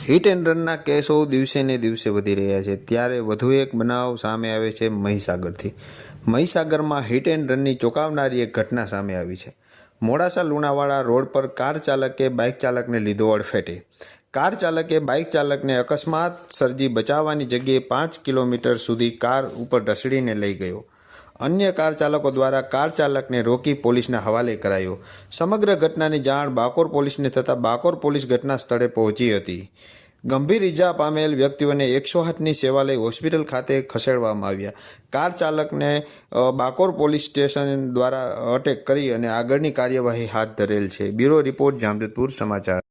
Hit and રનના કેસો દિવસે ને દિવસે વધી રહ્યા છે, ત્યારે વધુ એક બનાવ સામે આવે છે મહીસાગરથી. મહીસાગરમાં હિટ એન્ડ રનની ચોંકાવનારી એક ઘટના સામે આવી છે. મોડાસા લુણાવાડા રોડ પર કાર ચાલકે બાઇક ચાલકને લીધો અડફેટે. કાર ચાલકે બાઇક ચાલકને અકસ્માત સર્જી બચાવવાની જગ્યાએ 5 કિલોમીટર સુધી કાર ઉપર ઢસડીને લઈ ગયો. અન્ય કાર ચાલકો દ્વારા કાર ચાલકને રોકી પોલીસના હવાલે કરાયો. સમગ્ર ઘટનાની જાણ બાકોર પોલીસને થતાં બાકોર પોલીસ ઘટના સ્થળે પહોંચી હતી. ગંભીર ઇજા પામેલ વ્યક્તિઓને 108ની સેવા લઈ હોસ્પિટલ ખાતે ખસેડવામાં આવ્યા. કાર ચાલકને બાકોર પોલીસ સ્ટેશન દ્વારા અટક કરી અને આગળની કાર્યવાહી હાથ ધરેલ છે. બ્યુરો રિપોર્ટ, જામજોધપુર સમાચાર.